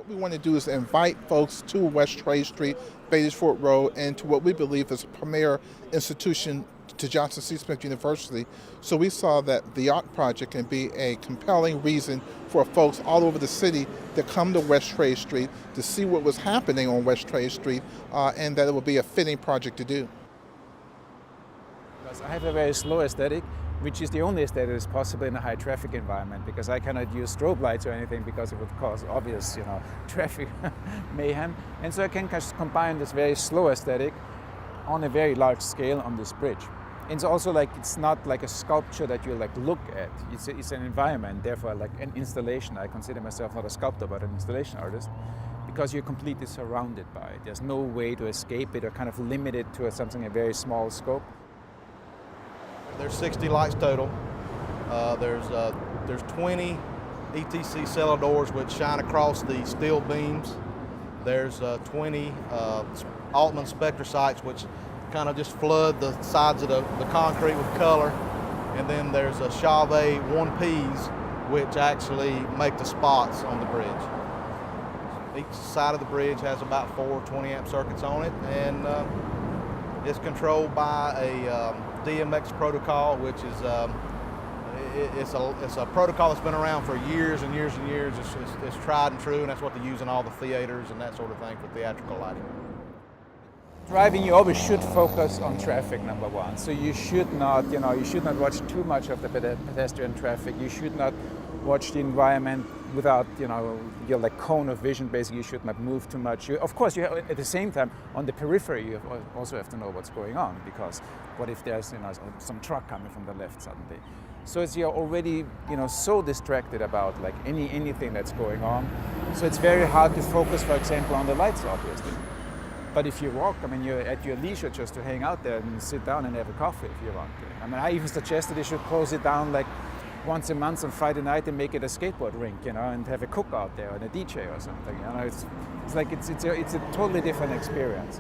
What we want to do is invite folks to West Trade Street, Beatty-Ford Road, and to what we believe is a premier institution to Johnson C. Smith University. So we saw that the art project can be a compelling reason for folks all over the city to come to West Trade Street to see what was happening on West Trade Street, and that it would be a fitting project to do. Because I have a very slow aesthetic, which is the only aesthetic that's possible in a high traffic environment, because I cannot use strobe lights or anything because it would cause obvious, traffic mayhem. And so I can just combine this very slow aesthetic on a very large scale on this bridge. It's also it's not like a sculpture that you look at. It's an environment, therefore like an installation. I consider myself not a sculptor, but an installation artist, because you're completely surrounded by it. There's no way to escape it or kind of limit it to a very small scope. There's 60 lights total. There's 20 ETC cellar doors which shine across the steel beams. There's 20 Altman spectra sights which kind of just flood the sides of the concrete with color. And then there's a Chauvet 1Ps which actually make the spots on the bridge. Each side of the bridge has about 4 20-amp circuits on it, and it's controlled by a DMX protocol, which is it's a protocol that's been around for years and years and years. It's tried and true, and that's what they use in all the theaters and that sort of thing for theatrical lighting. Driving, you always should focus on traffic, number one. So you should not, you should not watch too much of the pedestrian traffic. You should not watch the environment without, your cone of vision. Basically, you should not move too much. Of course, at the same time, on the periphery, you also have to know what's going on, because what if there's, some truck coming from the left suddenly? So you're already, so distracted about anything that's going on. So it's very hard to focus, for example, on the lights, obviously. But if you walk, you're at your leisure just to hang out there and sit down and have a coffee if you want to. I even suggested they should close it down once a month on Friday night and make it a skateboard rink, and have a cookout there and a DJ or something. It's a totally different experience.